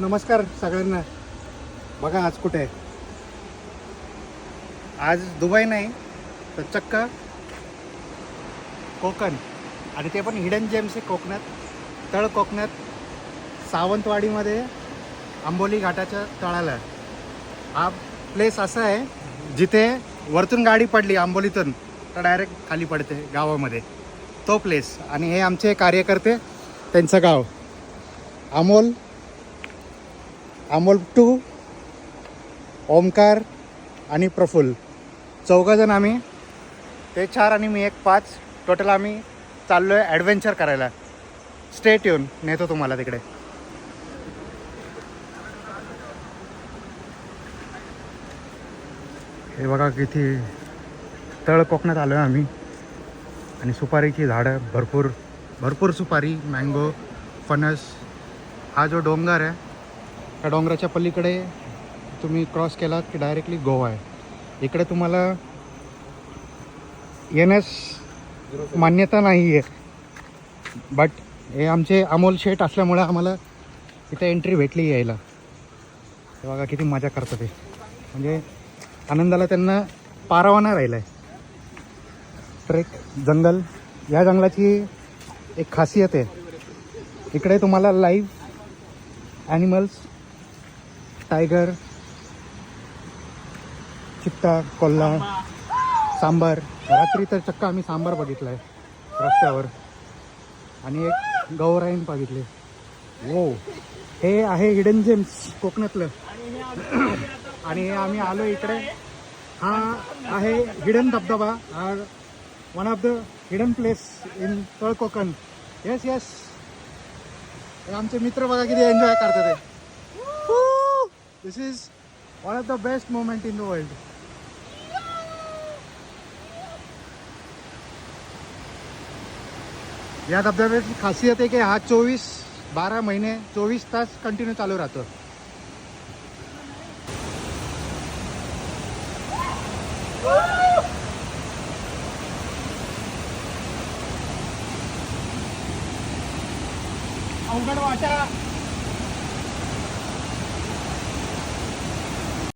नमस्कार सगळ्यांना. बघा आज कुठे आहे. आज दुबई नाही तर चक्क कोकण, आणि ते पण हिडन जेम्स आहे कोकणात, तळ कोकणात, सावंतवाडीमध्ये आंबोली घाटाच्या तळाला. हा प्लेस असा आहे जिथे वरतून गाडी पडली आंबोलीतून तर डायरेक्ट खाली पडते गावामध्ये, तो प्लेस. आणि हे आमचे कार्यकर्ते, त्यांचं गाव अमोल 2, ओमकार आणि प्रफुल्ल, चौघंजण आम्ही. ते 4 आणि मी 1, 5 टोटल. आम्ही चाललो आहे ॲडव्हेंचर करायला. स्टेट येऊन नेतो तुम्हाला तिकडे. हे बघा किती तळ कोकणात आलो आहे आम्ही. आणि सुपारीची झाडं भरपूर सुपारी, मँगो, फणस. हा जो डोंगर आहे त्या डोंगराच्या पलीकडे तुम्ही क्रॉस केलात की डायरेक्टली गोवा आहे. इकडे तुम्हाला येण्यास मान्यता नाही आहे, बट हे आमचे अमोल शेठ असल्यामुळे आम्हाला इथे एंट्री भेटली यायला. हे बघा किती मजा करतात ते, म्हणजे आनंदाला त्यांना पारावाना राहिला आहे. ट्रेक, जंगल. या जंगलाची एक खासियत आहे, इकडे तुम्हाला लाईव्ह ॲनिमल्स, टायगर, चित्ता, कोल्हा, सांबार. रात्री तर चक्क आम्ही सांबार बघितला आहे रस्त्यावर, आणि एक गौराईन बघितले. हो, हे आहे हिडन जेम्स कोकणातलं. आणि हे आम्ही आलो इकडे. हा आहे हिडन धबधबा, one of the hidden place in तळ कोकण. येस येस, हे आमचे मित्र बघा किती एन्जॉय करतात. This is one of the best moment in the world. या धबधब्याची खासियत आहे की हा 12 महिने 24 तास कंटिन्यू चालू राहतो. अवघड वाटा.